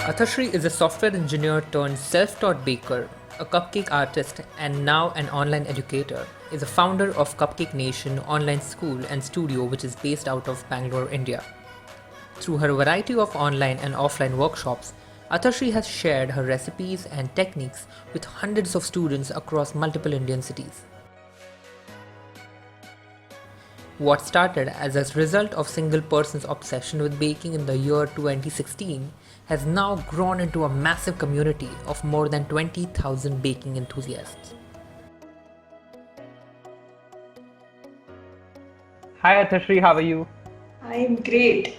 Athashri is a software engineer turned self-taught baker, a cupcake artist, and now an online educator. Is a founder of Cupcake Nation online school and studio which is based out of Bangalore, India. Through her variety of online and offline workshops, Athashri has shared her recipes and techniques with hundreds of students across multiple Indian cities. What started as a result of single person's obsession with baking in the year 2016 has now grown into a massive community of more than 20,000 baking enthusiasts. Hi Athashri, how are you? I'm great.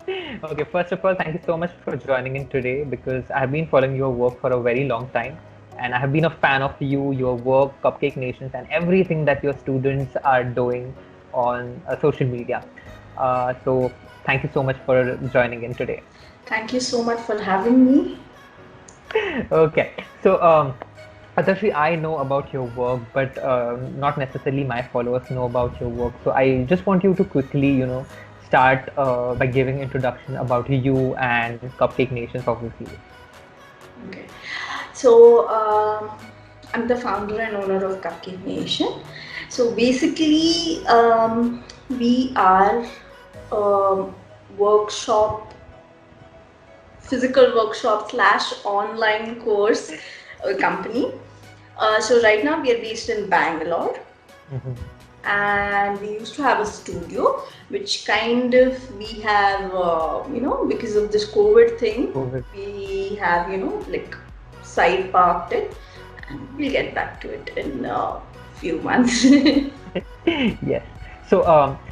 Okay, first of all, thank you so much for joining in today because I have been following your work for a very long time and I have been a fan of you, your work, Cupcake Nations, and everything that your students are doing on social media. So, thank you so much for joining in today. Thank you so much for having me. Okay, so Adarshi, I know about your work, but not necessarily my followers know about your work. So I just want you to quickly, start by giving introduction about you and Cupcake Nations, obviously. Okay. So, I'm the founder and owner of Cupcake Nation. So, basically, we are a workshop, physical workshop slash online course company. So, right now we are based in Bangalore. And we used to have a studio which kind of we have because of this COVID thing we have like side parked it, and we'll get back to it in a few months. Yes. So,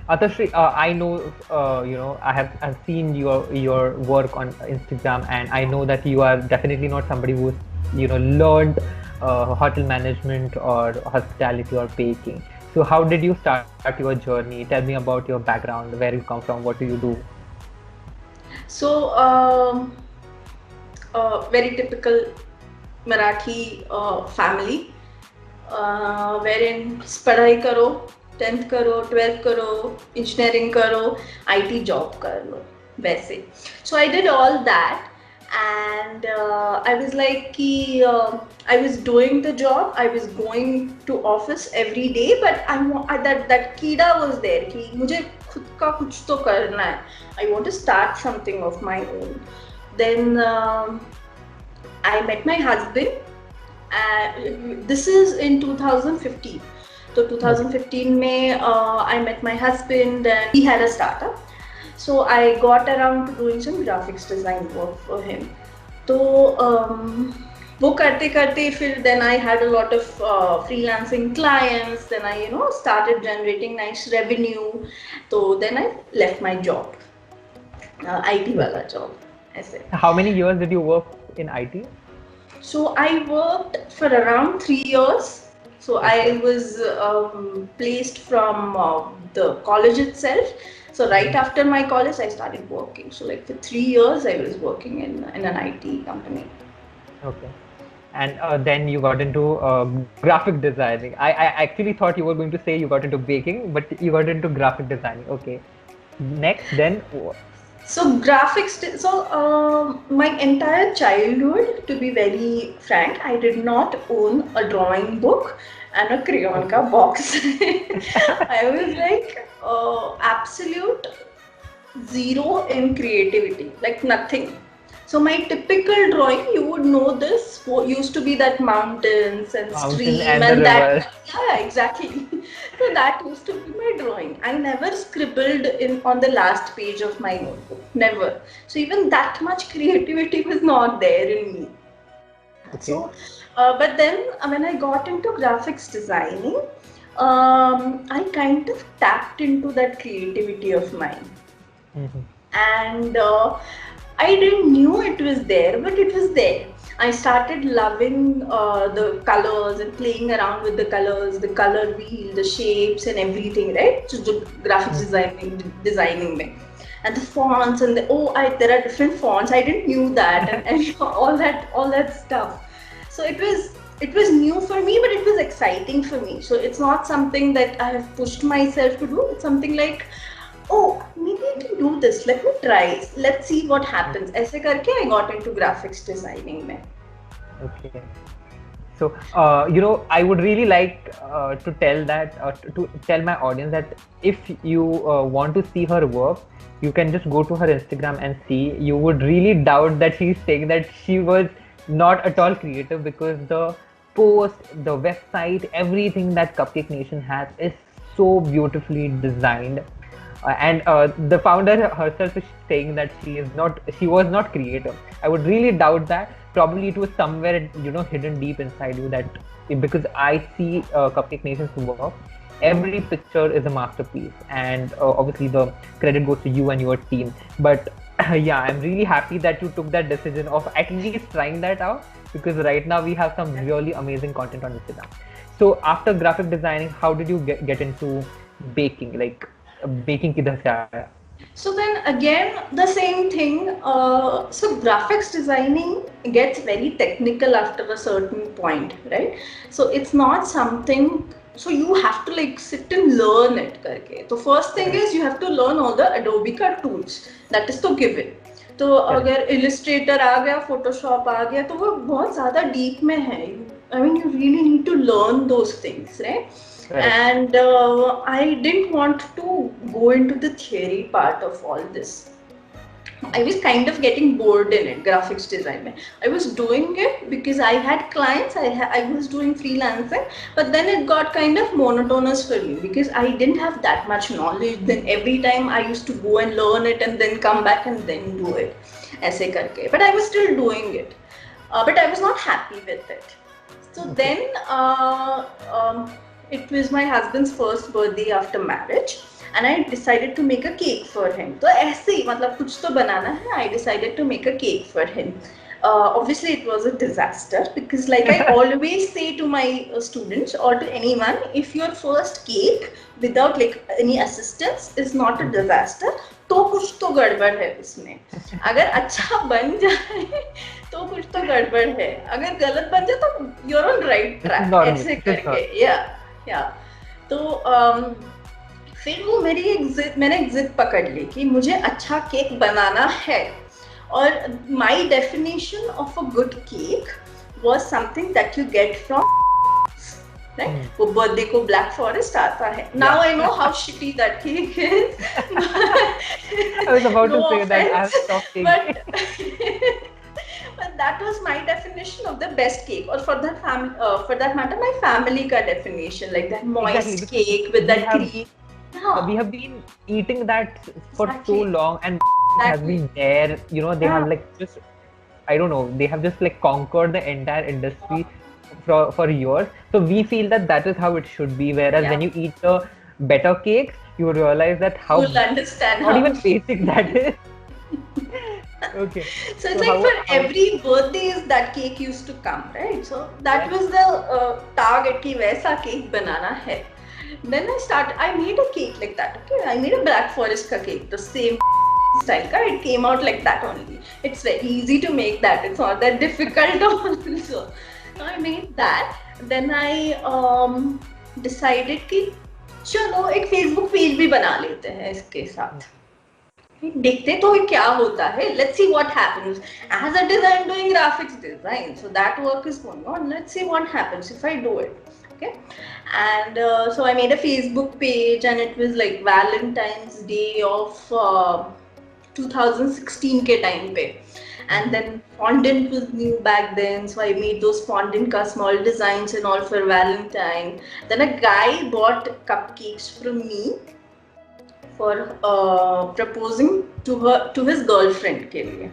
Athashri, I know, I've seen your work on Instagram, and I know that you are definitely not somebody who's learned hotel management or hospitality or baking. So, how did you start your journey? Tell me about your background, where you come from, what do you do? So, very typical Marathi family, wherein पढ़ाई करो, 10th करो, 12th करो, engineering करो, IT job कर लो, वैसे. So I did all that, and I was like कि I was doing the job, I was going to office every day, but that कीड़ा was there कि मुझे खुद का कुछ तो करना है. I want to start something of my own. Then I met my husband. This is in 2015. So 2015 May, I met my husband and he had a startup. So I got around to doing some graphics design work for him. So वो करते करते फिर then I had a lot of freelancing clients. Then I started generating nice revenue. So then I left my job, IT वाला job. ऐसे. How many years did you work in IT? So I worked for around 3 years. So I was placed from the college itself. So right after my college, I started working. So like for 3 years, I was working in an IT company. Okay. And then you got into graphic designing. I actually thought you were going to say you got into baking, but you got into graphic designing. Okay. Next, then. So graphics, my entire childhood, to be very frank, I did not own a drawing book and a crayon ka box. I was like absolute zero in creativity, like nothing. So my typical drawing, you would know this, used to be that mountains and stream and that. Yeah, exactly. So that used to be my drawing. I never scribbled on the last page of my notebook. Never. So even that much creativity was not there in me. Okay. So, but then when I got into graphics designing, I kind of tapped into that creativity of mine. And I didn't knew it was there, but it was there. I started loving the colors and playing around with the colors, the color wheel, the shapes and everything, right? So the graphics designing me. And the fonts and there are different fonts. I didn't knew that and all that stuff. So it was new for me, but it was exciting for me. So it's not something that I have pushed myself to do. It's something like, oh, maybe to do this, let me try, let's see what happens. ऐसे करके I got into graphics designing में. Okay. So, I would really like to tell that to tell my audience that if you want to see her work, you can just go to her Instagram and see. You would really doubt that she's saying that she was not at all creative, because the post, the website, everything that Cupcake Nation has is so beautifully designed. And the founder herself is saying that she was not creative. I would really doubt that. Probably it was somewhere, hidden deep inside you, that because I see Cupcake Nation's work, every picture is a masterpiece, and obviously the credit goes to you and your team. But yeah, I'm really happy that you took that decision of at least trying that out, because right now we have some really amazing content on Instagram. So after graphic designing, how did you get into baking? Like, baking kidhar se aaya? So then again, the same thing. So graphics designing gets very technical after a certain point, right? So it's not something. So you have to like sit and learn it करके. So first thing is you have to learn all the Adobe का tools. That is तो given. तो अगर Illustrator आ गया, Photoshop आ गया, तो वो बहुत ज़्यादा deep में है. I mean, you really need to learn those things, right? Correct. And I didn't want to go into the theory part of all this. I was kind of getting bored in it, graphics design. I was doing it because I had clients, I was doing freelancing, but then it got kind of monotonous for me because I didn't have that much knowledge. Then every time I used to go and learn it and then come back and then do it. ऐसे करके. But I was still doing it. But I was not happy with it. So then it was my husband's first birthday after marriage. And I decided to make a cake for him. तो ऐसे ही मतलब कुछ तो बनाना है. I decided to make a cake for him. Obviously, it was a disaster because, like I always say to my students or to anyone, if your first cake without like any assistance is not a disaster, तो कुछ तो गड़बड़ है उसमें. अगर अच्छा बन जाए तो कुछ तो गड़बड़ है. अगर गलत बन जाए तो you're on right track. ऐसे करके, yeah. तो फिर वो मैंने एक जिद पकड़ ली कि मुझे अच्छा केक बनाना है. और my definition of a good cake was something that you get from right? वो बर्थडे को ब्लैक फॉरेस्ट आता है. Now I know how shitty that cake is. I was about to say that I have stopped cake. But that was my definition of the best cake, or for that matter, my family ka definition, like that moist cake with that cream. We have been eating that for so long, and has been there. They have like just, I don't know, they have just like conquered the entire industry for years. So we feel that is how it should be. Whereas when you eat the better cakes, you realize that how you'll understand not even basic that is. Okay. So it's like for every birthdays that cake used to come, right? So that was the target कि वैसा cake बनाना है. Then I made a cake like that. Okay, I made a black forest ka cake, the same style ka. It came out like that only. It's very easy to make that. It's not that difficult also. So I made that. Then I decided कि चलो एक Facebook page भी बना लेते हैं इसके साथ. देखते तो क्या होता है. Let's see what happens. As a design, doing graphics design, so that work is going on. Let's see what happens if I do it. Okay, and so I made a Facebook page, and it was like Valentine's Day of 2016 के time पे. And then fondant was new back then, so I made those fondant ka small designs and all for Valentine. Then a guy bought cupcakes from me for proposing to his girlfriend के लिए.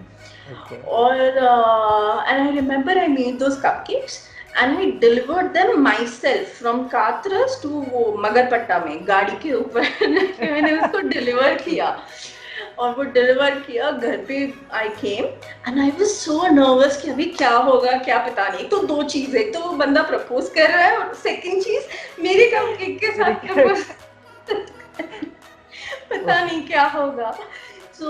Okay. And I remember I made those cupcakes and I delivered them myself from Katras to वो मगरपट्टा में गाड़ी के ऊपर मैंने उसको deliver किया. और वो डिलीवर किया घर पे. I came and I was so nervous कि अभी क्या होगा क्या पता नहीं. तो दो चीज़, एक तो वो बंदा प्रपोज कर रहा है और सेकंड चीज़ मेरे कपकेक के साथ प्रपोज पता नहीं क्या होगा. सो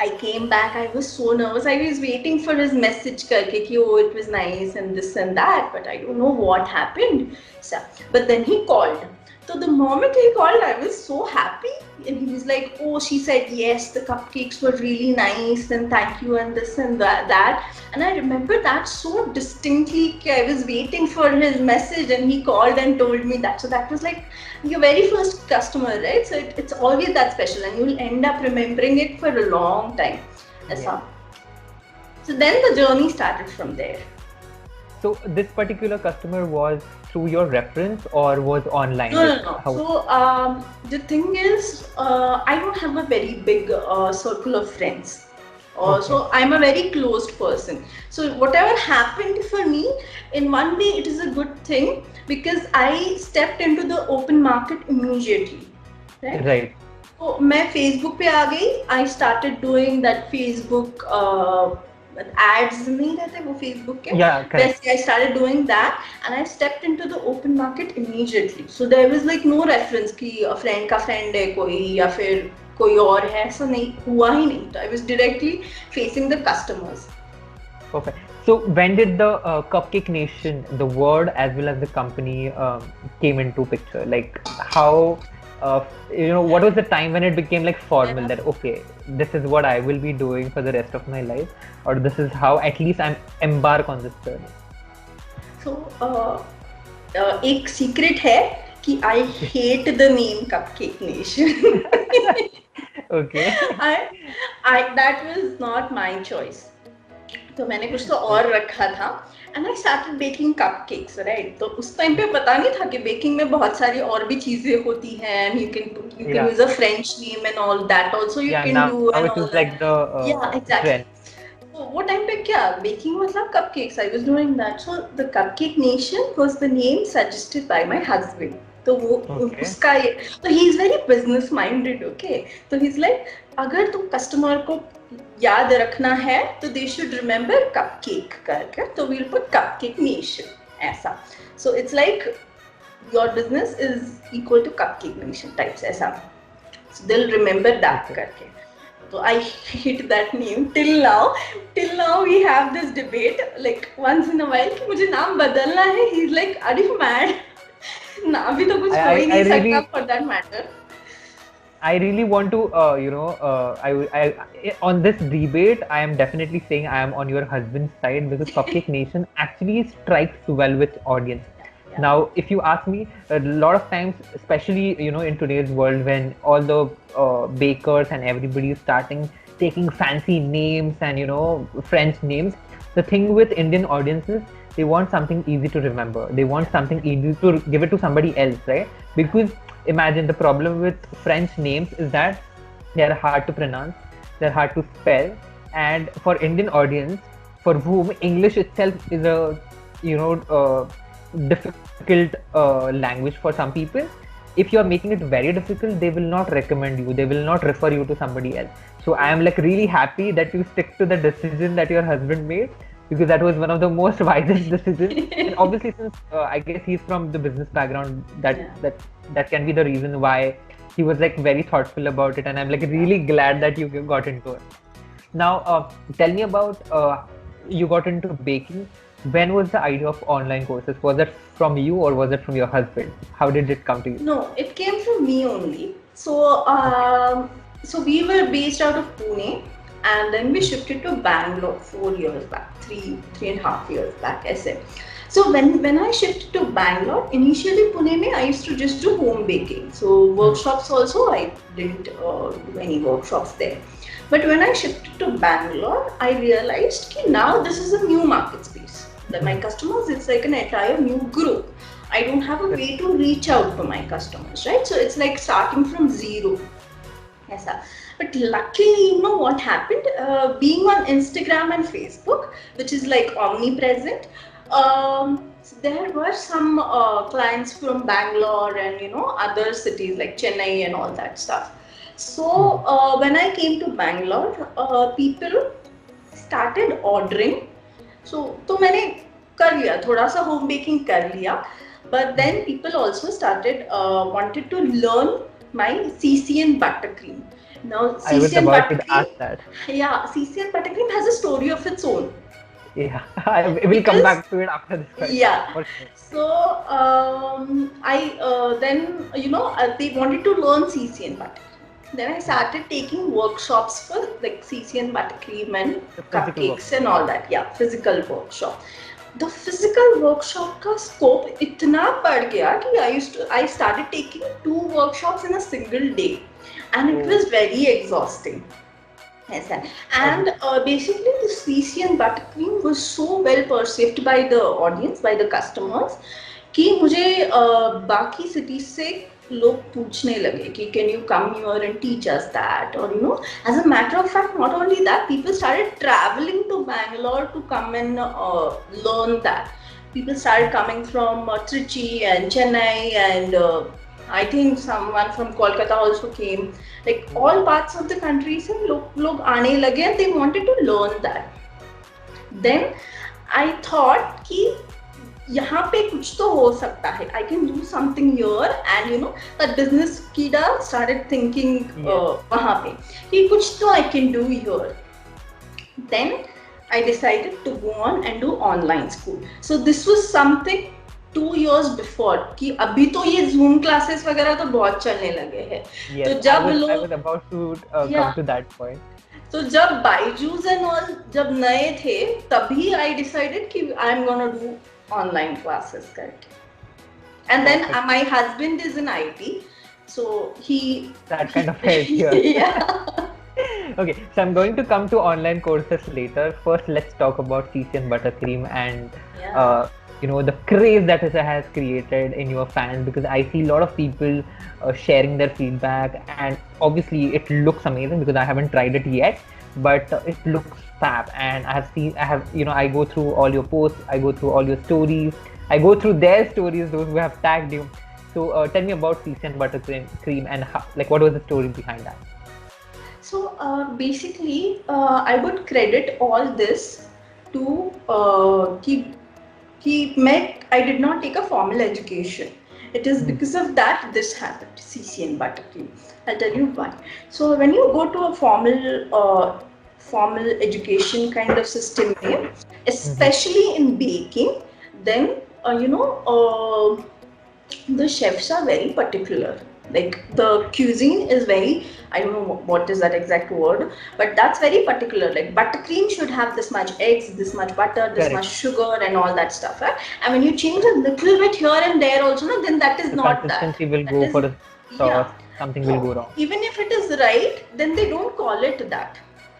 I came back, I was so nervous. I was waiting for his message karke ki oh it was nice and this and that, but I don't know what happened. So, but then he called. So the moment he called, I was so happy. And he was like, oh, she said yes, the cupcakes were really nice, and thank you, and this and that. And I remember that so distinctly. I was waiting for his message, and he called and told me that. So that was like your very first customer, right? So it's always that special, and you'll end up remembering it for a long time. Yeah. So then the journey started from there. So this particular customer was through your reference or was online? No. So the thing is, I don't have a very big circle of friends. So I'm a very closed person. So whatever happened for me, in one way it is a good thing because I stepped into the open market immediately. Right. So मैं Facebook पे आ गई. I started doing that Facebook ads नहीं रहते वो Facebook के. Yeah, correct. I started doing that and I stepped into the open market immediately. So there was like no reference कि friend का friend है कोई या फिर कोई और है, ऐसा नहीं हुआ ही नहीं. I was directly facing the customers. Perfect. So when did the Cupcake Nation, the word as well as the company came into picture? Like how, what was the time when it became like formal that okay, this is what I will be doing for the rest of my life, or this is how at least I'm embark on this journey? So एक secret है कि I hate the name Cupcake Nation. Okay. That was not my choice. तो मैंने कुछ तो और रखा था and I started baking cupcakes, right? तो उस टाइम पे पता नहीं था कि बेकिंग में बहुत सारी और भी चीजें होती हैं and you can use a French name and all that also you can do and all that. Like the yeah, exactly. Trend. So वो टाइम पे क्या baking मतलब cupcakes, I was doing that. So the Cupcake Nation was the name suggested by my husband. तो वो उसका तो he is very business minded, okay? तो he's like अगर तुम कस्टमर को याद रखना है तो they should remember cupcake करके, तो we'll put Cupcake Nation ऐसा. So it's like your business is equal to Cupcake Nation types ऐसा. So they'll remember that करके. So I hate that name till now. Till now we have this debate like once in a while कि मुझे नाम बदलना है. He's like, are you mad? नाम भी तो कुछ हो ही नहीं सकता for that matter. I really want to, on this debate, I am definitely saying I am on your husband's side because Cupcake Nation actually strikes well with audience. Yeah. Now, if you ask me, a lot of times, especially in today's world, when all the bakers and everybody is starting taking fancy names and French names, the thing with Indian audiences, they want something easy to remember. They want something easy to give it to somebody else, right? Because imagine the problem with French names is that they are hard to pronounce, they're hard to spell, and for Indian audience, for whom English itself is a difficult language for some people, if you are making it very difficult, they will not recommend you, they will not refer you to somebody else. So I am like really happy that you stick to the decision that your husband made, because that was one of the most wisest decisions. And obviously, since I guess he's from the business background, that can be the reason why he was like very thoughtful about it. And I'm like really glad that you got into it. Now, tell me about you got into baking. When was the idea of online courses? Was it from you or was it from your husband? How did it come to you? No, it came from me only. So, so we were based out of Pune. And then we shifted to Bangalore 4 years back, three and a half years back, I said. So when I shifted to Bangalore, initially Pune mein, I used to just do home baking. So workshops also, I didn't do any workshops there. But when I shifted to Bangalore, I realized that now this is a new market space. That my customers, it's like an entire new group. I don't have a way to reach out to my customers, right? So it's like starting from zero. Yes, but luckily, what happened? Being on Instagram and Facebook, which is like omnipresent, there were some clients from Bangalore and other cities like Chennai and all that stuff. So when I came to Bangalore, people started ordering. So मैंने कर लिया, थोड़ा सा home baking कर लिया. But then people also started wanted to learn my CCN buttercream. Now, I was about to ask that. Yeah, CCN buttercream has a story of its own. Yeah, I will come because back to it after this question. yeah. For sure. So I then they wanted to learn CCN buttercream. Then I started taking workshops for like CCN buttercream and The physical cupcakes workshop. and all that. Yeah, physical workshop. The physical workshop का scope इतना बढ़ गया कि I started taking 2 workshops in a single day, and it Oh, was very exhausting. Yes, sir. And basically, the CCN buttercream was so well perceived by the audience, by the customers, कि मुझे बाकी cities से लोग पूछने लगे कि can you come here and teach us that, or as a matter of fact, not only that, people started traveling to Bangalore to come and learn that. People started coming from Trichy and Chennai, and I think someone from Kolkata also came. Like all parts of the country से लोग आने लगे and they wanted to learn that. Then I thought कि यहाँ पे कुछ तो हो सकता है. I can do something here, and that business kida started thinking वहाँ पे कि कुछ तो I can do here. Then I decided to go on and do online school. So this was something 2 years before कि अभी तो ये Zoom classes वगैरह तो बहुत चलने लगे हैं. yes, तो जब I was लोग about to yeah, come to that point. तो जब Byju's and all जब नए थे तभी I decided कि I'm gonna do online classes करके. And then my husband is in IT, so that kind of help here. yeah. Okay, so I'm going to come to online courses later. First, let's talk about CCN buttercream and Yeah. the craze that it has created in your fans, because I see a lot of people sharing their feedback, and obviously it looks amazing because I haven't tried it yet, but it looks fab. And I go through all your posts, I go through all your stories, I go through their stories, those who have tagged you. So tell me about CCN buttercream and how, like, what was the story behind that? So basically, I would credit all this to I did not take a formal education. It is because of that this happened. CCN buttercream. I'll tell you why. So when you go to a formal education kind of system, especially in baking, then the chefs are very particular. Like the cuisine is very, I don't know what is that exact word, but that's very particular. Like buttercream should have this much eggs, this much butter, this Correct. much sugar, and all that stuff. Right? And when you change a little bit here and there also, then that is The not that. consistency will That go is, for a sauce. yeah. Something No, will go wrong. even if it is right, then they don't call it that.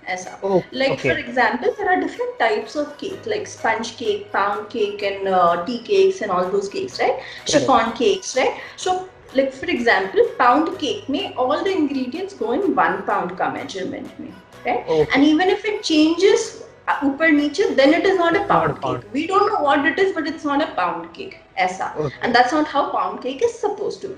Aisa. Oh, like okay. for example, there are different types of cake, like sponge cake, pound cake, and tea cakes, and all those cakes, right? Chiffon cakes, right? So, like for example, pound cake में all the ingredients go in 1 pound का measurement में, right? Okay. And even if it changes ऊपर नीचे, then it is not a pound Not a cake. We don't know what it is, but it's not a pound cake. ऐसा. Okay. And that's not how pound cake is supposed to be.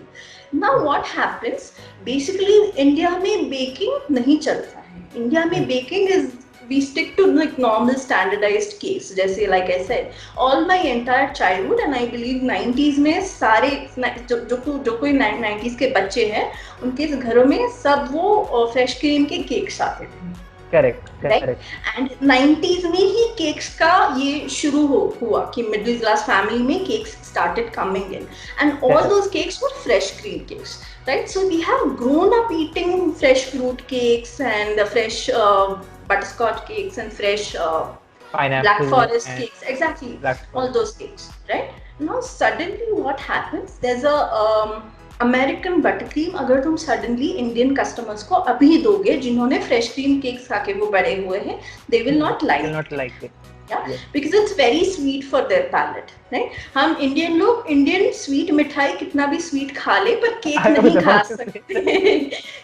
Now what happens? Basically, India में baking नहीं चलता है. India में baking is, we stick to like normal standardized cakes. जैसे like I said, all my entire childhood and I believe 90s में सारे जो कोई 90s के बच्चे हैं, उनके घरों में सब वो fresh cream के cakes आते थे. Correct. Right? And 90s में ही cakes का ये शुरू हुआ कि middle class family में cakes started coming in, and all those cakes were fresh cream cakes, right? So we have grown up eating fresh fruit cakes and fresh butterscotch cakes and fresh Pineapple, black forest cakes, exactly, all those cakes, right? Now suddenly what happens, there's a American buttercream अगर तुम suddenly Indian customers को अभी दोगे जिन्होंने fresh cream cakes खा के वो बड़े हुए हैं, they will not like it. Yeah? Because it's very sweet for their palate, right? हम इंडियन लोग इंडियन स्वीट मिठाई कितना भी स्वीट खा ले पर केक नहीं खा सकते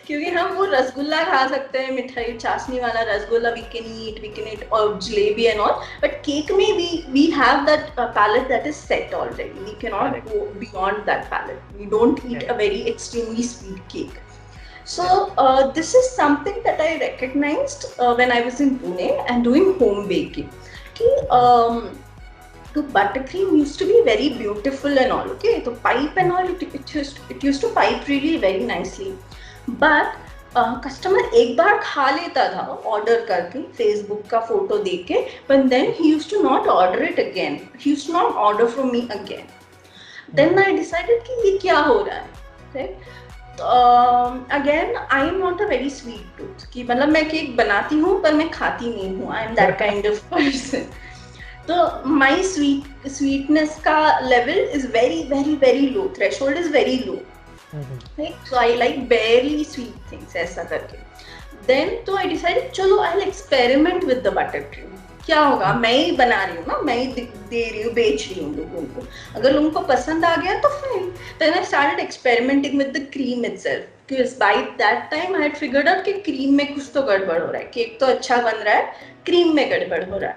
क्योंकि हम वो रसगुल्ला खा सकते हैं, मिठाई चाशनी वाला रसगुल्ला we can eat और jalebi and all, but cake में we have that palate that is set already. We cannot go beyond that palate. We don't eat a very extremely sweet cake. So this is something that I recognized when I was in Pune and doing home baking. The buttercream used to be very beautiful and all, okay? The pipe and all, it used to pipe really very nicely. But customer एक बार खा लेता था order करके Facebook का photo देख के, but then he used to not order it again. He used to not order from me again. Then I decided कि ये क्या हो रहा है, right? Again, I am not a very sweet tooth. कि मतलब मैं केक बनाती हूँ पर मैं खाती नहीं हूँ. I am that kind of person. तो my sweetness का level is very very very low. Threshold is very low. Right? So I like barely sweet things ऐसा करके. Then तो I decided चलो I'll experiment with the buttercream. क्या होगा, मैं ही बना रही हूँ ना, मैं ही दे रही हूँ, बेच रही हूँ लोगों को, अगर लोगों को पसंद आ गया तो fine. Then I started experimenting with the cream itself. Because by that time I had figured out कि cream में कुछ तो गड़बड़ हो रहा है, केक तो अच्छा बन रहा है, cream में गड़बड़ हो रहा है.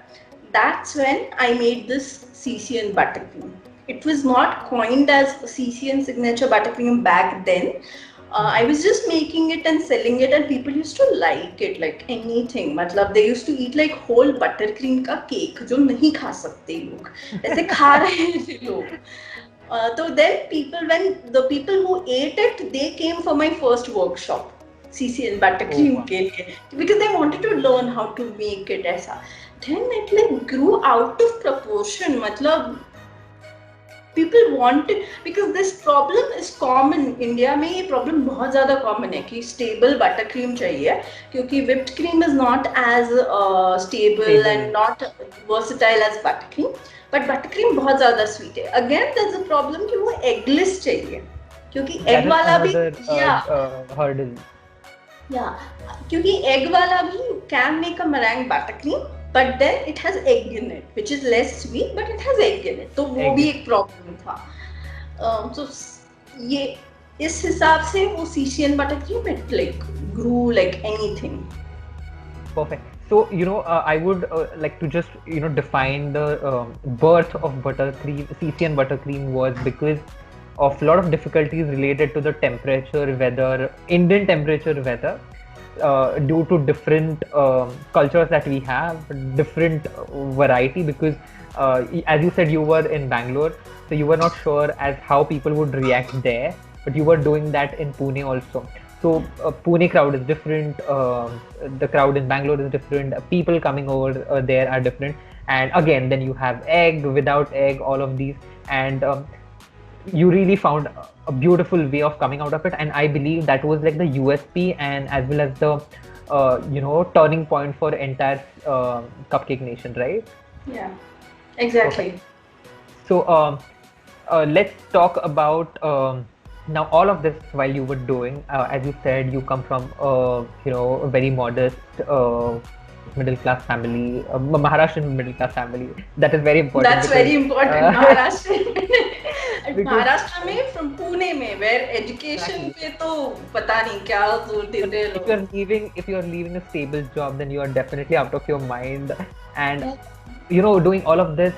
That's when I made this CCN buttercream. It was not coined as CCN signature buttercream back then. I was just making it and selling it, and people used to like it like anything. मतलब they used to eat like whole buttercream का cake जो नहीं खा सकते लोग, ऐसे खा रहे थे लोग. So then when the people who ate it, they came for my first workshop, CCN buttercream के लिए, because they wanted to learn how to make it ऐसा. Then it like grew out of proportion. मतलब people wanted, because this problem is common. India में ये problem बहुत ज़्यादा common है कि स्टेबल बटर क्रीम चाहिए, क्योंकि whipped cream is not as stable and not versatile as butter cream, but butter cream बहुत ज़्यादा sweet है. Again there's a problem कि वो eggless चाहिए, क्योंकि egg वाला भी hurdle. Yeah, क्योंकि egg वाला भी you can make a meringue butter cream, but then it has egg in it, which is less sweet, but it has egg in it. तो वो भी एक प्रॉब्लम था. So ये इस हिसाब से वो CCN butter cream it like grew like anything. Perfect. So I would like to just define the birth of buttercream. CCN buttercream was because of a lot of difficulties related to the temperature, weather, Indian temperature, weather. Due to different cultures that we have, different variety, because as you said, you were in Bangalore, so you were not sure as how people would react there, but you were doing that in Pune also. So Pune crowd is different, the crowd in Bangalore is different, people coming over there are different, and again then you have egg, without egg, all of these, and you really found a beautiful way of coming out of it, and I believe that was like the USP and as well as the turning point for entire Cupcake Nation, right? Yeah, exactly. Okay. So let's talk about now all of this while you were doing, as you said, you come from a very modest middle class family, Maharashtrian middle class family. That is very important. That's very important. Maharashtra में from Pune में, where education पे तो पता नहीं क्या जोर देते हैं लोग. If you are leaving a stable job, then you are definitely out of your mind. And doing all of this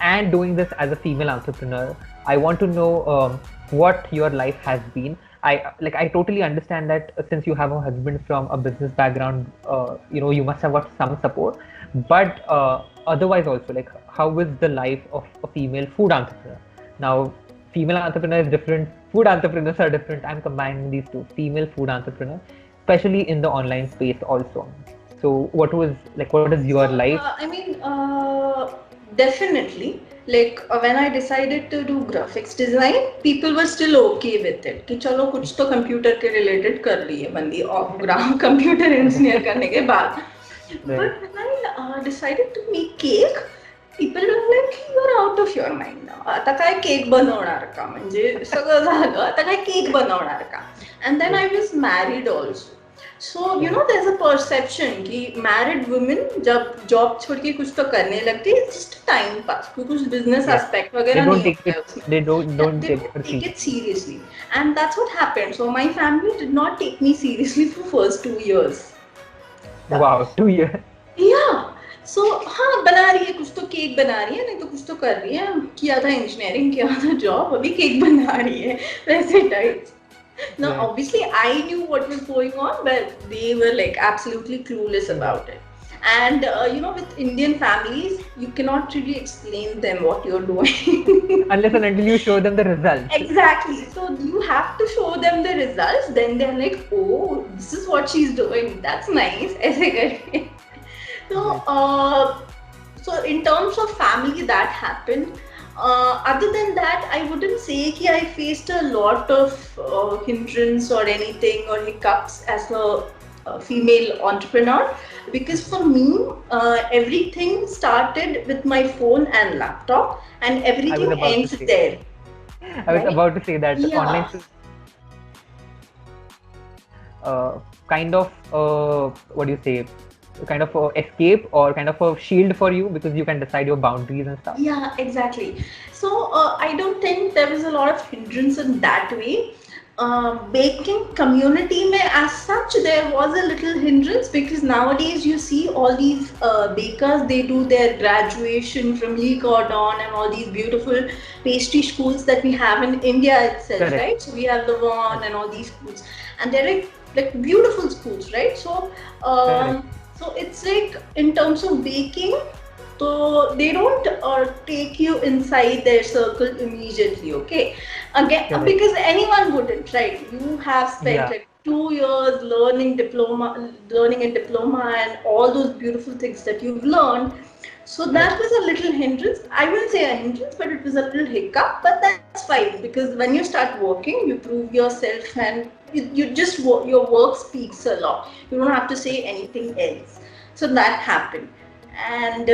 and doing this as a female entrepreneur, I want to know what your life has been. I totally understand that since you have a husband from a business background, you must have got some support. But otherwise also, like, how is the life of a female food entrepreneur? Now, female entrepreneur is different, food entrepreneurs are different. I'm combining these two, female food entrepreneur, especially in the online space also. So what is your life? Definitely. When I decided to do graphics design, people were still okay with it. कि चलो कुछ तो computer के related कर ली है बंदी, computer engineer करने के बाद. But when I decided to make cake, people were like, you're out of your mind now. आता काय केक बनवणार का, म्हणजे सगळं झालं, आता काय केक बनवणार का. And then I was married also. So there's a perception कि married women जब job छोड़ के कुछ तो करने लगती है, just time pass, कुछ business aspect वगैरह नहीं होता है उसमें. They don't take it seriously, and that's what happened. So my family did not take me seriously for first 2 years. Wow, 2 years. Yeah. So हाँ बना रही है कुछ तो, केक बना रही है, नहीं तो कुछ तो कर रही है, किया था इंजीनियरिंग, किया था जॉब, अभी केक बना रही है, वैसे types. Now, obviously, I knew what was going on, but they were like absolutely clueless about it. And with Indian families, you cannot really explain them what you're doing. Unless and until you show them the results. Exactly. So you have to show them the results. Then they're like, "Oh, this is what she's doing. That's nice." ऐसे करके. So, so in terms of family, that happened. Other than that, I wouldn't say that I faced a lot of hindrance or anything or hiccups as a female entrepreneur, because for me, everything started with my phone and laptop, and I was everything about to ends say. there. I was Right? about to say that Yeah. online kind of what do you say, kind of escape or kind of a shield for you, because you can decide your boundaries and stuff. Yeah, exactly. So I don't think there was a lot of hindrance in that way. Baking community mein as such, there was a little hindrance, because nowadays you see all these bakers, they do their graduation from Lee Cordon and all these beautiful pastry schools that we have in India itself, Correct. right? So we have Lavon and all these schools, and they're like beautiful schools, right? So Correct. so it's like in terms of baking, so they don't take you inside their circle immediately, okay? Again, Correct. because anyone wouldn't, right? You have spent Yeah. like 2 years learning a diploma, and all those beautiful things that you've learned. So that Correct. was a little hindrance. I wouldn't say a hindrance, but it was a little hiccup. But that's fine, because when you start working, you prove yourself, and you just your work speaks a lot. You don't have to say anything else. So that happened. And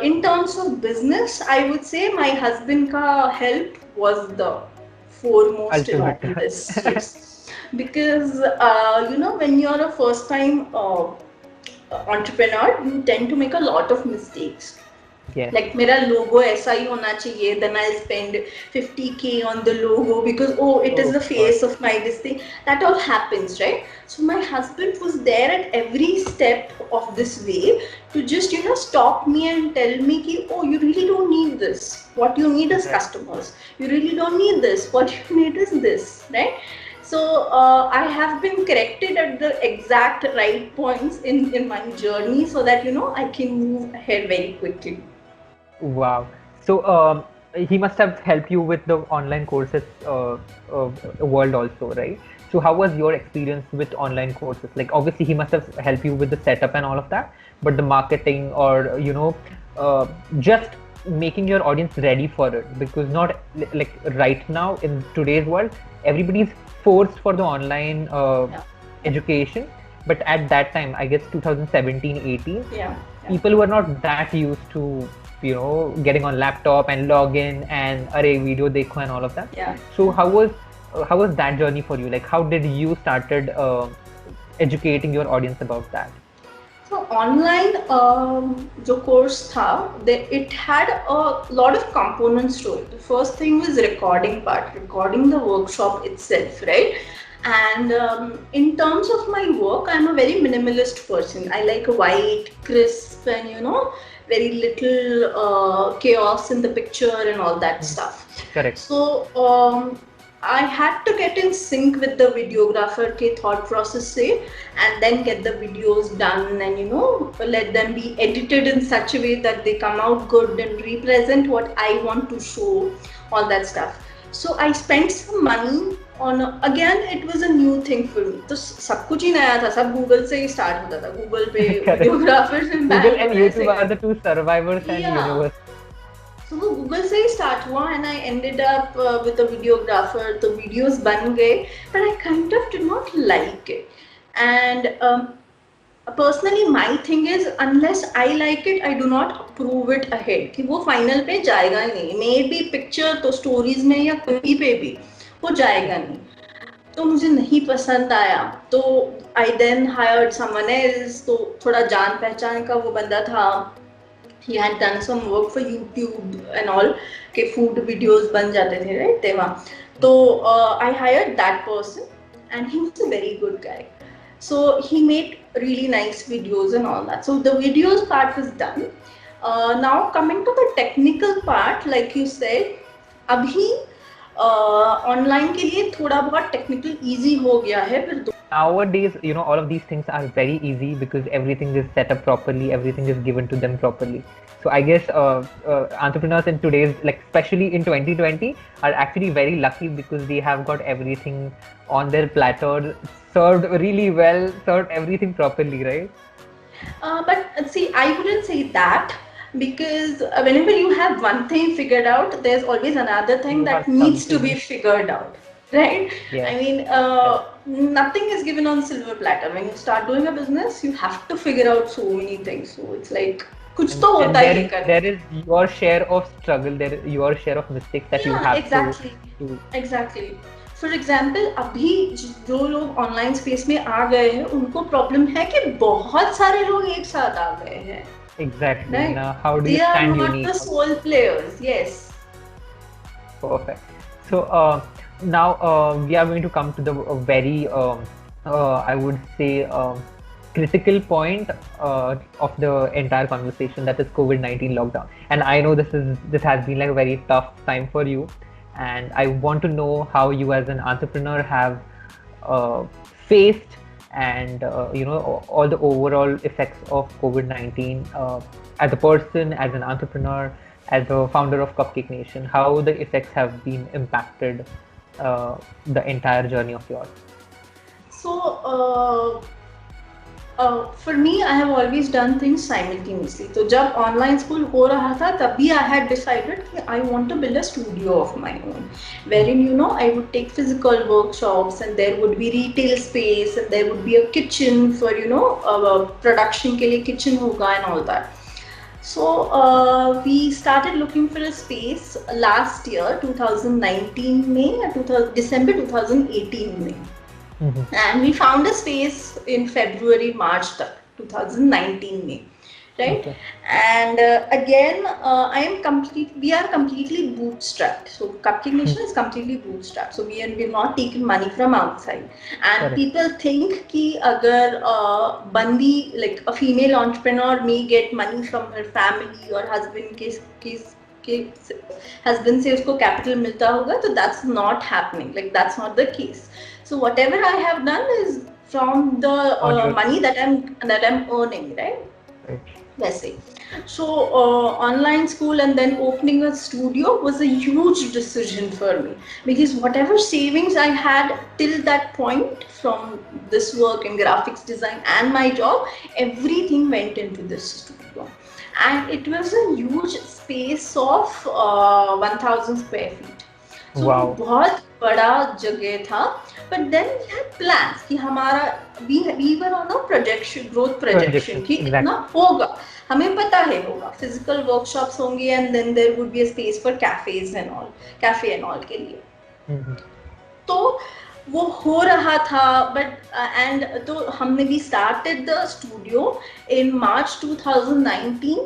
in terms of business, I would say my husband ka help was the foremost in all Ultimate. this. Yes, because when you're a first time entrepreneur, you tend to make a lot of mistakes. Yes. Like मेरा logo ऐसा ही होना चाहिए, then I'll spend 50K on the logo because it is Oh the God. face of my this thing. That all happens, right? So my husband was there at every step of this way to just stop me and tell me ki, oh, you really don't need this. What you need is Correct. customers. You really don't need this. What you need is this, right? So I have been corrected at the exact right points in my journey, so that I can move ahead very quickly. Wow. So he must have helped you with the online courses world also, right? So how was your experience with online courses? Like obviously he must have helped you with the setup and all of that, but the marketing or just making your audience ready for it, because not like right now in today's world everybody's forced for the online Yeah. education, but at that time I guess 2017-18 Yeah. people were not that used to getting on laptop and login and array video dekho and all of that. Yeah. So how was that journey for you? Like how did you started educating your audience about that? So online जो course था, it had a lot of components to it. The first thing was recording part, recording the workshop itself, right? And in terms of my work, I'm a very minimalist person. I like white, crisp, and very little chaos in the picture and all that stuff. Correct. So I had to get in sync with the videographer ke thought process se, and then get the videos done and let them be edited in such a way that they come out good and represent what I want to show, all that stuff. So I spent some money on again, it was a new thing for me. तो सब कुछ ही नया था, सब Google से ही start होता था, Google पे videographers in Google and Bangalore YouTube are the two survivors and Yeah. universe. So वो Google से ही start हुआ, and I ended up with a videographer. तो videos बन गए, but I kind of did not like it. And personally, my thing is, unless I like it, I do not approve it ahead. कि वो final पे जाएगा ही नहीं. Maybe picture तो stories में या कहीं पे भी वो जाएगा नहीं. तो मुझे नहीं पसंद आया, तो I then hired someone else. तो थोड़ा जान पहचान का वो बंदा था. He had done some work for YouTube and all, के food videos बन जाते थे, right? तेवा. तो I hired that person, and he was a very good guy. So he made really nice videos and all that. So the videos part was done. Now coming to the technical part, like you said, अभी online के लिए थोड़ा बहुत technical easy हो गया है, फिर nowadays, all of these things are very easy because everything is set up properly, everything is given to them properly. So I guess entrepreneurs in today's, like especially in 2020, are actually very lucky because they have got everything on their platter, served really well, served everything properly, right? But see, I wouldn't say that because whenever you have one thing figured out, there's always another thing You have that needs to be something. figured out, right? Yes, I mean, yes. nothing is given on silver platter. When you start doing a business, you have to figure out so many things. So it's like, कुछ तो And होता ही है करने. there is your share of struggle, there is your share of mistakes that you Yeah, have to exactly. do. Exactly. For example अभी जो लोग online space में आ गए हैं उनको प्रॉब्लम है कि बहुत सारे लोग एक साथ आ गए हैं. Exactly. Right. Now, how do you They are stand not unique? the sole players. Yes. Perfect. So now we are going to come to the very, I would say, critical point of the entire conversation, that is COVID-19 lockdown. And I know this has been like a very tough time for you, and I want to know how you as an entrepreneur have faced and all the overall effects of COVID-19 as a person, as an entrepreneur, as a founder of Cupcake Nation, how the effects have been impacted the entire journey of yours. So, for me, I have always done things simultaneously. So, जब online school हो रहा था, तभी I had decided कि I want to build a studio of my own, wherein I would take physical workshops, and there would be retail space, and there would be a kitchen for production के लिए kitchen होगा and all that. So we started looking for a space last year, 2019 May, December 2018 May. And we found a space in February, March 2019 May, right? Okay. And again, we are completely bootstrapped. So Cupcake Nation is completely bootstrapped. So we're not taking money from outside. And Correct. people think कि अगर बंदी, like a female entrepreneur may get money from her family or husband के husband से उसको capital मिलता होगा, तो that's not happening. Like that's not the case. So whatever I have done is from the money that I'm earning, right? Right. वैसे. So online school and then opening a studio was a huge decision for me, because whatever savings I had till that point from this work in graphics design and my job, everything went into this studio. And it was a huge space of 1000 square feet. So Wow. बहुत बड़ा जगह था. But then we had plans कि हमारा we were on a growth projection कि Exactly. इतना होगा, हमें पता है होगा, physical workshops होंगे, and then there would be a space for cafe and all के लिए. तो वो हो रहा था, but and तो हमने we started the studio in March 2019.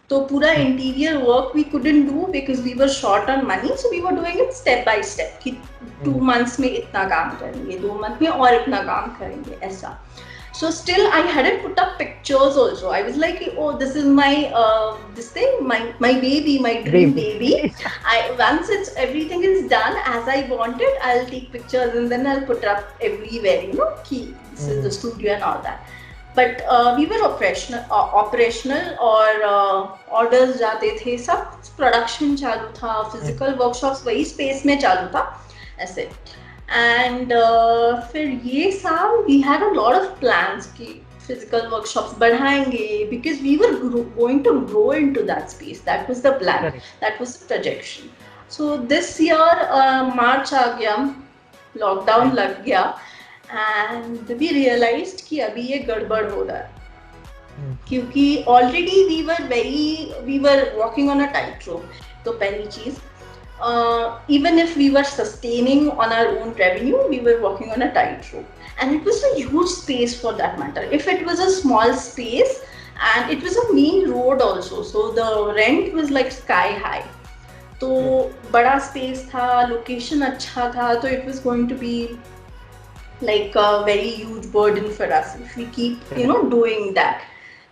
तो पूरा interior work we couldn't do because we were short on money, so we were doing it step by step कि 2 months में इतना काम करेंगे, 2 months में और इतना काम करेंगे, ऐसा. So still I hadn't put up pictures also. I was like, oh, this is my this thing, my baby, my dream baby. Once everything is done as I want it, I'll take pictures and then I'll put up everywhere, कि this is the studio and all that. But we were operational और orders जाते थे, सब production चालू था, physical workshops वही space में चालू था, ऐसे. And फिर ये साल we had a lot of plans कि physical workshops बढ़ाएंगे, because we were going to grow into that space. That was the plan. Correct. That was the projection. So this year March आ गया, lockdown लग गया, and we realized कि अभी ये गड़बड़ हो रहा है, क्योंकि already we were walking on a tightrope. तो पहली चीज, even if we were sustaining on our own revenue, we were walking on a tightrope, and it was a huge space for that matter. If it was a small space, and it was a main road also, so the rent was like sky high. तो बड़ा space था, location अच्छा था, तो it was going to be like a very huge burden for us if we keep doing that.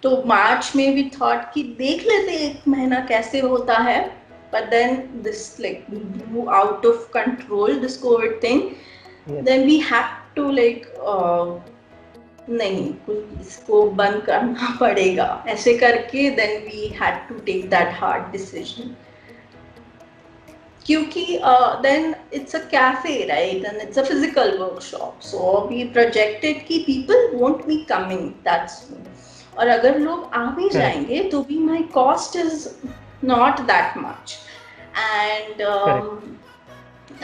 तो मार्च में we thought कि देख लेते एक महीना कैसे होता है, but then this like grew out of control, this COVID thing. Yes. Then we had to like नहीं कुछ इसको बंद करना पड़ेगा ऐसे करके then we had to take that hard decision क्योंकि then it's a cafe right and it's a physical workshop so we projected कि people won't be coming that soon और अगर लोग आ भी जाएंगे तो भी my cost is not that much and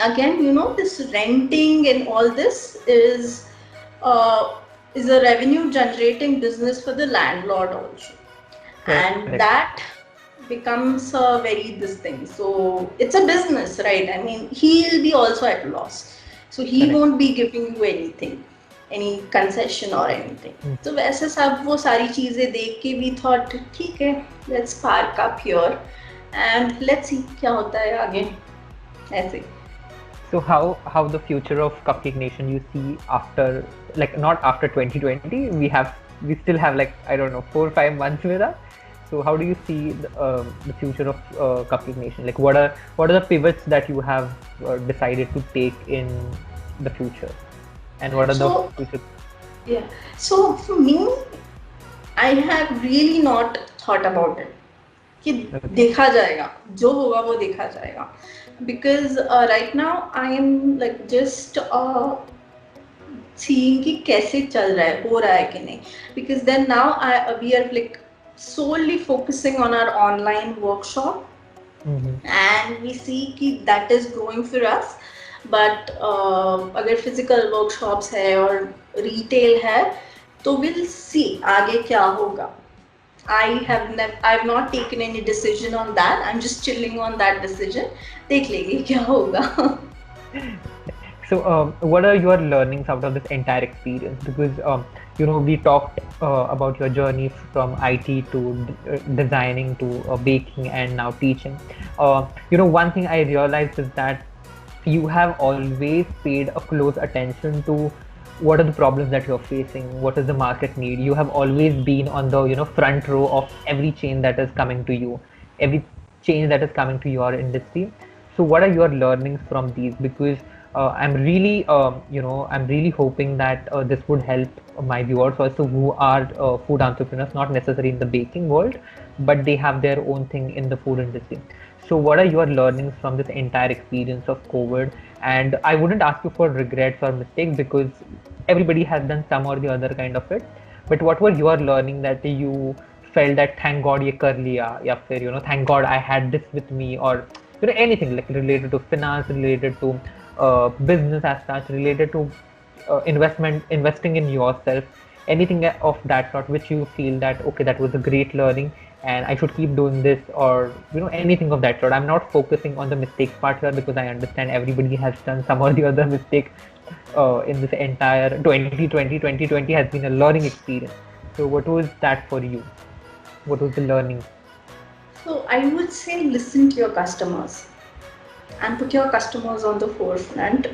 again you know this renting and all this is a revenue generating business for the landlord also and that becomes a very this thing so it's a business right I mean he'll be also at loss so he won't be giving you anything any concession or anything तो वैसे सब वो सारी चीजें देख के we thought ठीक है let's park up here and let's see क्या होता है आगे ऐसे So how the future of Cupcake Nation you see after like not after 2020 we still have like I don't know 4-5 months with us so how do you see the future of Cupcake Nation like what are the pivots that you have decided to take in the future and what are the future so for me I have really not thought about it कि देखा जाएगा जो होगा वो देखा जाएगा because right now I am like just seeing कि कैसे चल रहा है हो रहा है कि नहीं because then now we are like solely focusing on our online workshop and we see कि that is growing for us but अगर physical workshops है और retail है तो we'll see आगे क्या होगा I've not taken any decision on that. I'm just chilling on that decision. देख लेंगे क्या होगा. So, what are your learnings out of this entire experience? Because you know we talked about your journey from IT to designing to baking and now teaching. You know one thing I realized is that you have always paid a close attention to what are the problems that you're facing, what is the market need. You have always been on the front row of every change that is coming to you, every change that is coming to your industry. So what are your learnings from these? Because I'm really I'm really hoping that this would help my viewers also who are food entrepreneurs, not necessarily in the baking world, but they have their own thing in the food industry. So what are your learnings from this entire experience of COVID? And I wouldn't ask you for regrets or mistakes because everybody has done some or the other kind of it. But what were your learning that you felt that thank God ye kar liya, ya fir thank God I had this with me, or anything like related to finance, related to business as such, related to investing in yourself, anything of that sort which you feel that okay, that was a great learning and I should keep doing this, or anything of that sort. I'm not focusing on the mistakes part here because I understand everybody has done some or the other mistake in this entire 2020 has been a learning experience. So what was that for you? What was the learning? So I would say listen to your customers and put your customers on the forefront.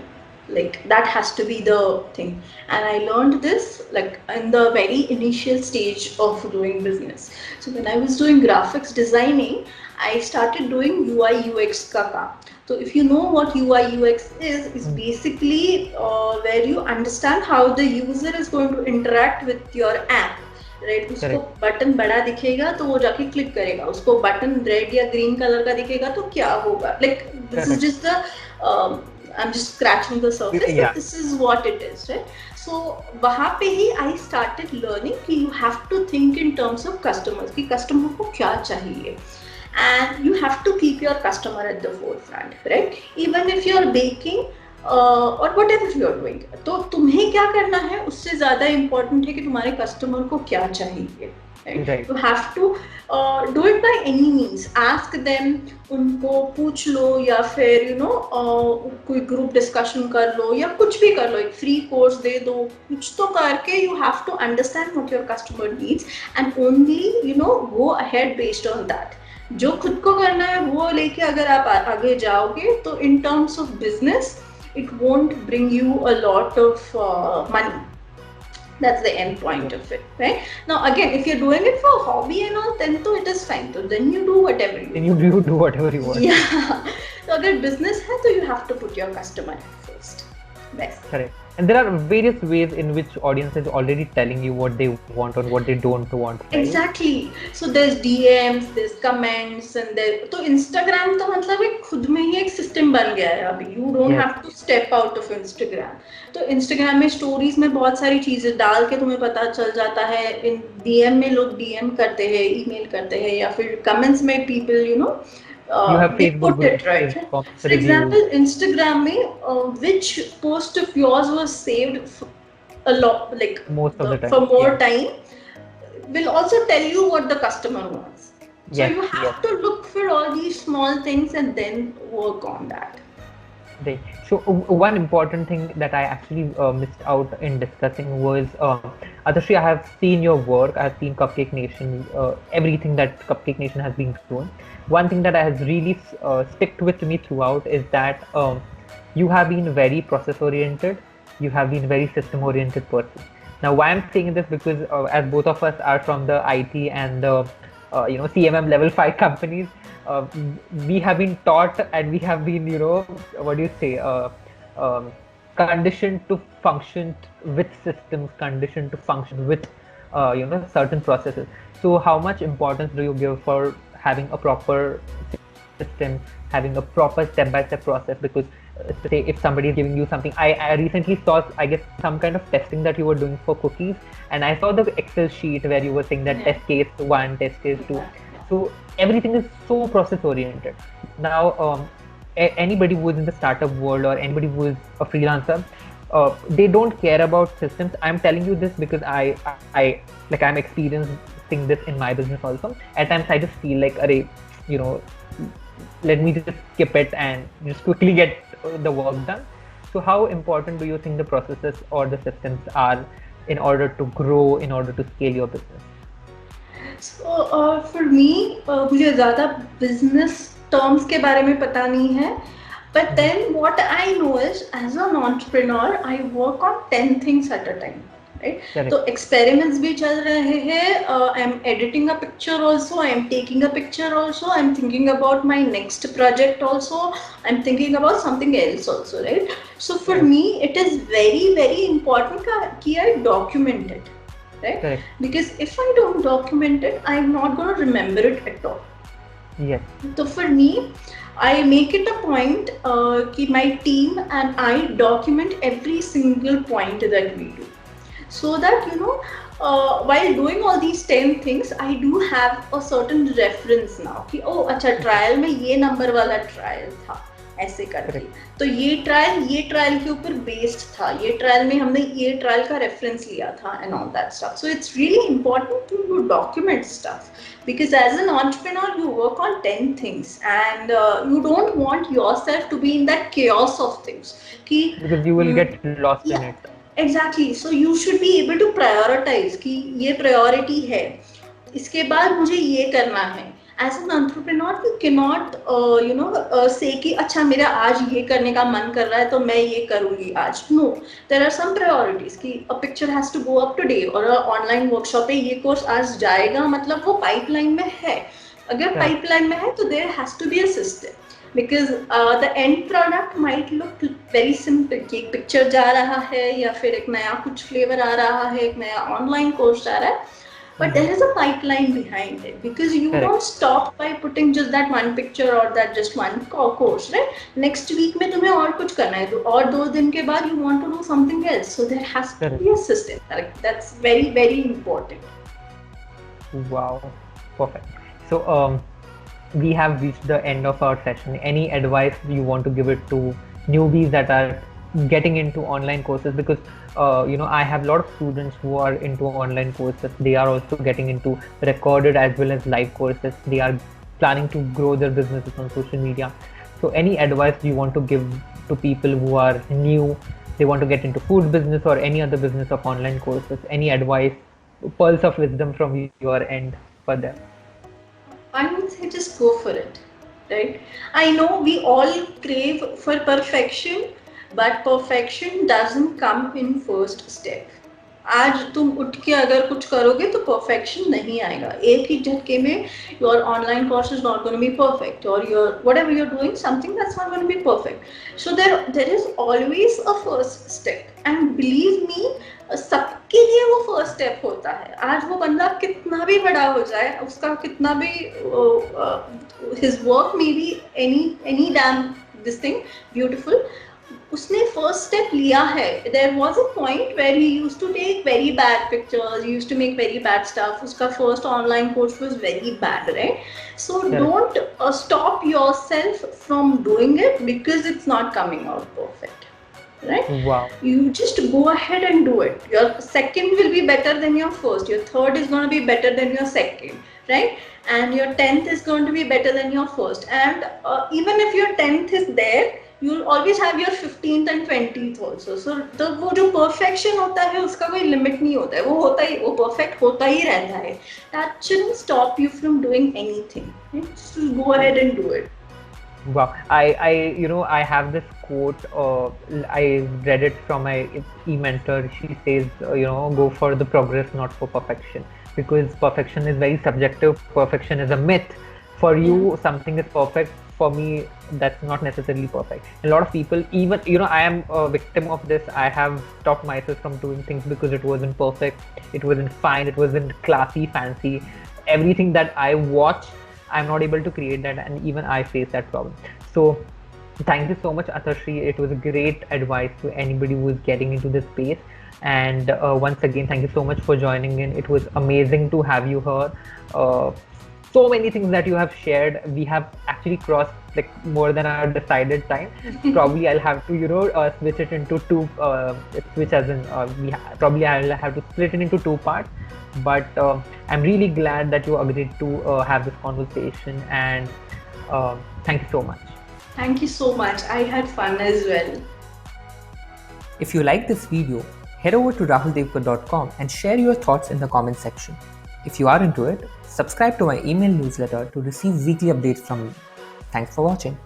Like that has to be the thing, and I learned this like in the very initial stage of doing business. So when I was doing graphics designing, I started doing UI UX ka kaam. So if you know what UI UX is basically where you understand how the user is going to interact with your app. Right उसको button बड़ा दिखेगा तो वो जाके click करेगा, उसको button red या green colour का दिखेगा तो क्या होगा. Like this is just the I'm just scratching the surface, but this is what it is, right? So वहाँ पे ही I started learning कि you have to think in terms of customers, कि customer को क्या चाहिए, and you have to keep your customer at the forefront, right? Even if you are baking or whatever you are doing, तो तुम्हें क्या करना है उससे ज़्यादा important है कि तुम्हारे customer को क्या चाहिए. Right. You have to do it by any means. Ask them, उनको पूछ लो या फिर कोई ग्रुप डिस्कशन कर लो या कुछ भी कर लो, एक फ्री कोर्स दे दो, कुछ तो करके you have to understand what your customer needs and only go ahead based on that. जो खुद को करना है वो लेके अगर आप आगे जाओगे तो in terms of business it won't bring you a lot of money. That's the end point of it, right? Now again, if you're doing it for hobby and all, then to it is fine. So then you do whatever you want. Then you do whatever you want. Yeah. So अगर business है तो you have to put your customer first. Best. Correct. And there are various ways in which audience is already telling you what they want or what they don't want, right? Exactly. So there's DMs, there's comments, and there. तो Instagram तो मतलब एक खुद में ही एक system बन गया है अभी. You don't Yes. have to step out of Instagram. तो Instagram में स्टोरीज में बहुत सारी चीजें डाल के तुम्हें पता चल जाता है. इन DM में लोग DM करते हैं, ईमेल करते हैं, या फिर comments में people, you know, You have they Facebook put it right. groups, comments, For reviews. example, Instagram में which post of yours was saved a lot, like Most of the time. for more Yeah. time, will also tell you what the customer wants. So Yes, you have yes. to look for all these small things and then work on that. Right. So one important thing that I actually missed out in discussing was, Adarshi, I have seen your work. I have seen Cupcake Nation, everything that Cupcake Nation has been doing. One thing that has really sticked with me throughout is that you have been very process oriented. You have been very system oriented person. Now, why I'm saying this, because as both of us are from the IT and the CMM level 5 companies, uh, we have been taught and we have been, what do you say, conditioned to function with systems, conditioned to function with certain processes. So how much importance do you give for having a proper system, having a proper step-by-step process? Because say if somebody is giving you something, I recently saw, I guess, some kind of testing that you were doing for cookies, and I saw the Excel sheet where you were saying that Yeah. test case 1, test case 2. So everything is so process oriented. Now, anybody who is in the startup world or anybody who is a freelancer, they don't care about systems. I'm telling you this because I'm experiencing this in my business also. At times I just feel like, array, let me just skip it and just quickly get the work done. So how important do you think the processes or the systems are in order to grow, in order to scale your business? So for me, मुझे ज़्यादा business terms के बारे में पता नहीं है. But then what I know is, as an entrepreneur, I work on 10 things at a time. Right? Correct. तो experiments भी चल रहे हैं. I'm editing a picture also. I'm taking a picture also. I'm thinking about my next project also. I'm thinking about something else also, right? So for Yes. me, it is very, very important कि I document it, right? Correct. Because if I don't document it, I'm not going to remember it at all. Yes. So for me, I make it a point कि my team and I document every single point that we do. So that, while doing all these 10 things, I do have a certain reference now कि अच्छा trial में ये number वाला trial था ऐसे करके. तो ये ट्रायल के ऊपर बेस्ड था, ये ट्रायल में हमने ये ट्रायल का रेफरेंस लिया था and all that stuff. So it's really important to document stuff, because as an entrepreneur you work on 10 things and you don't want yourself to be in that chaos of things because you will get lost in it. Exactly. So you should be able to prioritize कि ये priority है, इसके बाद मुझे ये करना है. As an entrepreneur, you cannot, say कि अच्छा मेरा आज ये करने का मन कर रहा है तो मैं ये करूँगी आज. No, there are some priorities कि a picture has to go up today, और online workshop पे ये course आज जाएगा, मतलब वो pipeline में है. अगर pipeline में है तो there has to be a system. Because the end product might look very simple कि एक picture जा रहा है या फिर एक नया कुछ flavor आ रहा है, एक नया online course आ रहा है, but there is a pipeline behind it, because you don't stop by putting just that one picture or that just one course, right? Next week में तुम्हें और कुछ करना है, तो और 2 दिन के बाद you want to do something else, so there has to be a system. That's very, very important. Wow, perfect. So we have reached the end of our session. Any advice you want to give it to newbies that are getting into online courses? Because I have a lot of students who are into online courses. They are also getting into recorded as well as live courses. They are planning to grow their businesses on social media. So any advice you want to give to people who are new, they want to get into food business or any other business of online courses? Any advice, pearls of wisdom from your end for them? I would say just go for it, right? I know we all crave for perfection, but perfection doesn't come in first step. आज तुम उठ के अगर कुछ करोगे तो perfection नहीं आएगा एक ही झटके में. Your online course is not going to be perfect, or your whatever you're doing, something that's not going to be perfect. So there is always a first step, and believe me, सबके लिए वो first step होता है. आज वो बंदा कितना भी बड़ा हो जाए, उसका कितना भी his work may be any damn this thing beautiful, उसने फर्स्ट स्टेप लिया है. There was a point where he used to take very bad pictures, he used to make very bad stuff. उसका first online course was very bad, right? So don't stop yourself from doing it because it's not coming out perfect, right? Wow. You just go ahead and do it. Your second will be better than your first, your third is going to be better than your second, right? And your 10th is going to be better than your first. And even if your 10th is there, you'll always have your 15th and 20th also. So the वो जो perfection होता है उसका कोई limit नहीं होता है, वो होता ही, वो perfect होता ही रहता है. That shouldn't stop you from doing anything. Just go ahead and do it. Wow, I have this quote. I read it from my e-mentor. She says, go for the progress, not for perfection, because perfection is very subjective. Perfection is a myth. For you, something is perfect. For me, that's not necessarily perfect. A lot of people, even I am a victim of this. I have stopped myself from doing things because it wasn't perfect, it wasn't fine, it wasn't classy, fancy. Everything that I watch, I'm not able to create that, and even I face that problem. So thank you so much, Atarshi. It was a great advice to anybody who is getting into this space. And once again, thank you so much for joining in. It was amazing to have you here. So many things that you have shared. We have actually crossed like more than our decided time. Probably I'll have to switch it into two, switch as in probably I'll have to split it into two parts. But I'm really glad that you agreed to have this conversation, and thank you so much. Thank you so much. I had fun as well. If you like this video, head over to rahuldevkar.com and share your thoughts in the comment section. If you are into it, subscribe to my email newsletter to receive weekly updates from me. Thanks for watching.